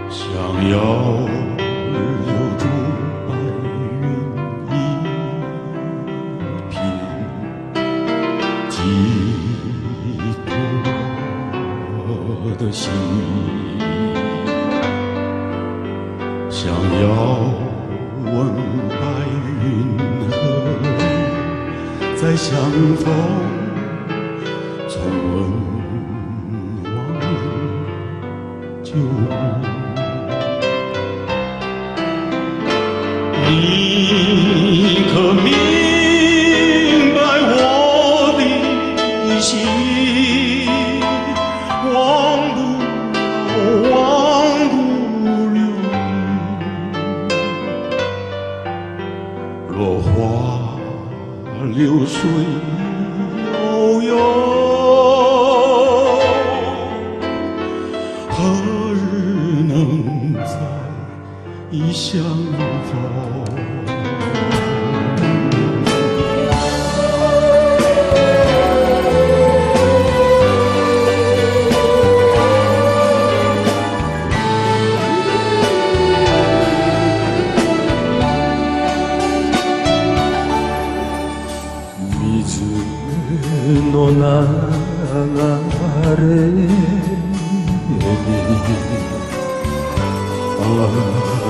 想要留住白云一片，寄托的心，想要问白云河，再相逢，重温往旧。你可明白我的心？忘不了，忘不了你。若花流水悠悠，何日能再相逢？水の流れに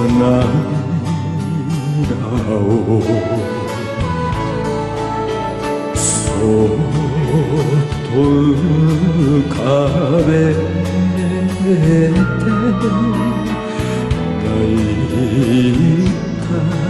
涙をそっと浮かべて抱いた人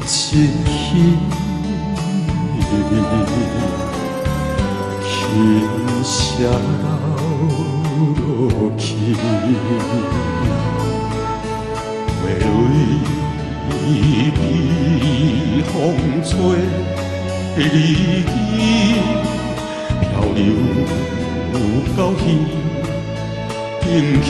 水清一轻下落去，袂泪被风吹离去，漂流到天顶去。